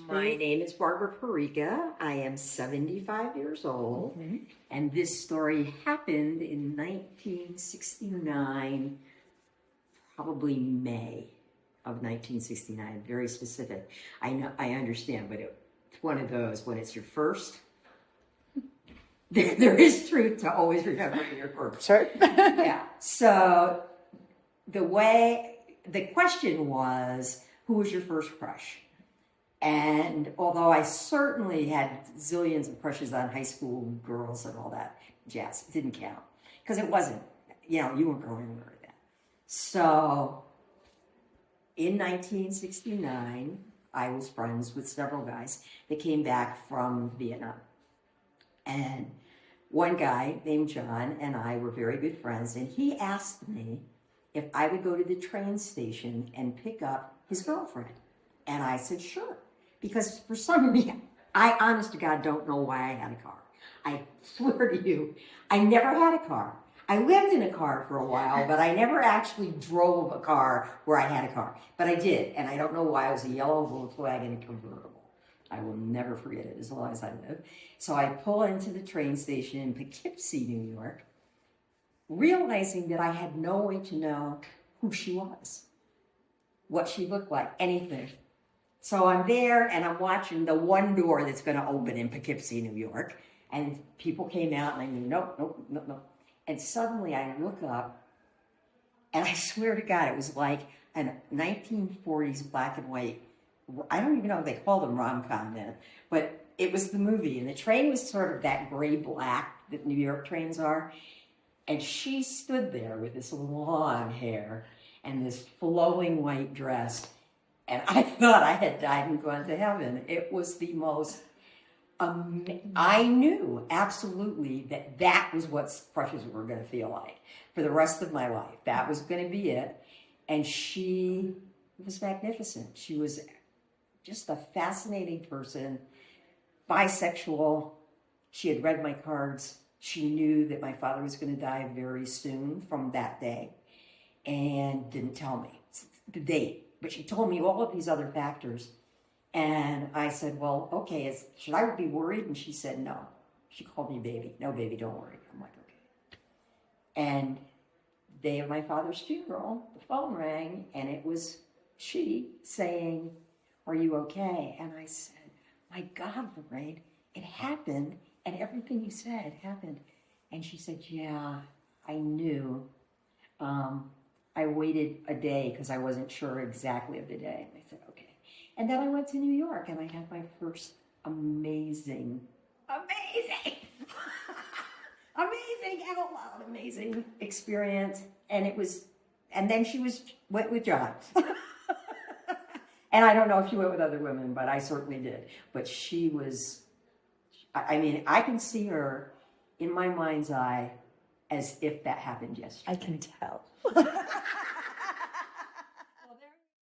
My name is Barbara Perica. I am 75 years old, and this story happened in 1969, probably May of 1969. Very specific. I know, I understand, but it's one of those when it's your first. There is truth to always remember your first. Sure. Yeah. So the question was, who was your first crush? And although I certainly had zillions of crushes on high school girls and all that jazz, it didn't count. Because it wasn't, you weren't going anywhere with that. So in 1969, I was friends with several guys that came back from Vietnam. And one guy named John and I were very good friends, and he asked me if I would go to the train station and pick up his girlfriend. And I said, sure. Because for some reason, I honest to God don't know why I had a car. I swear to you, I never had a car. I lived in a car for a while, but I never actually drove a car where I had a car. But I did, and I don't know why. It was a yellow Volkswagen convertible. I will never forget it as long as I live. So I pull into the train station in Poughkeepsie, New York, realizing that I had no way to know who she was, what she looked like, anything. So I'm there and I'm watching the one door that's going to open in Poughkeepsie, New York. And people came out and I knew, nope. And suddenly I look up and I swear to God, it was like a 1940s black and white. I don't even know if they called them rom-com then, but it was the movie. And the train was sort of that gray-black that New York trains are. And she stood there with this long hair and this flowing white dress. And I thought I had died and gone to heaven. It was the most, I knew absolutely that was what crushes were going to feel like for the rest of my life. That was going to be it. And she was magnificent. She was just a fascinating person, bisexual. She had read my cards. She knew that my father was going to die very soon from that day and didn't tell me the date. But she told me all of these other factors. And I said, well, okay, should I be worried? And she said, no. She called me baby. No, baby, don't worry. I'm like, okay. And the day of my father's funeral, the phone rang, and it was she saying, are you okay? And I said, my God, Lorraine, it happened, and everything you said happened. And she said, yeah, I knew. I waited a day because I wasn't sure exactly of the day. And I said, okay. And then I went to New York and I had my first amazing experience. And then she went with John. And I don't know if she went with other women, but I certainly did. But she was, I can see her in my mind's eye as if that happened yesterday. I can tell.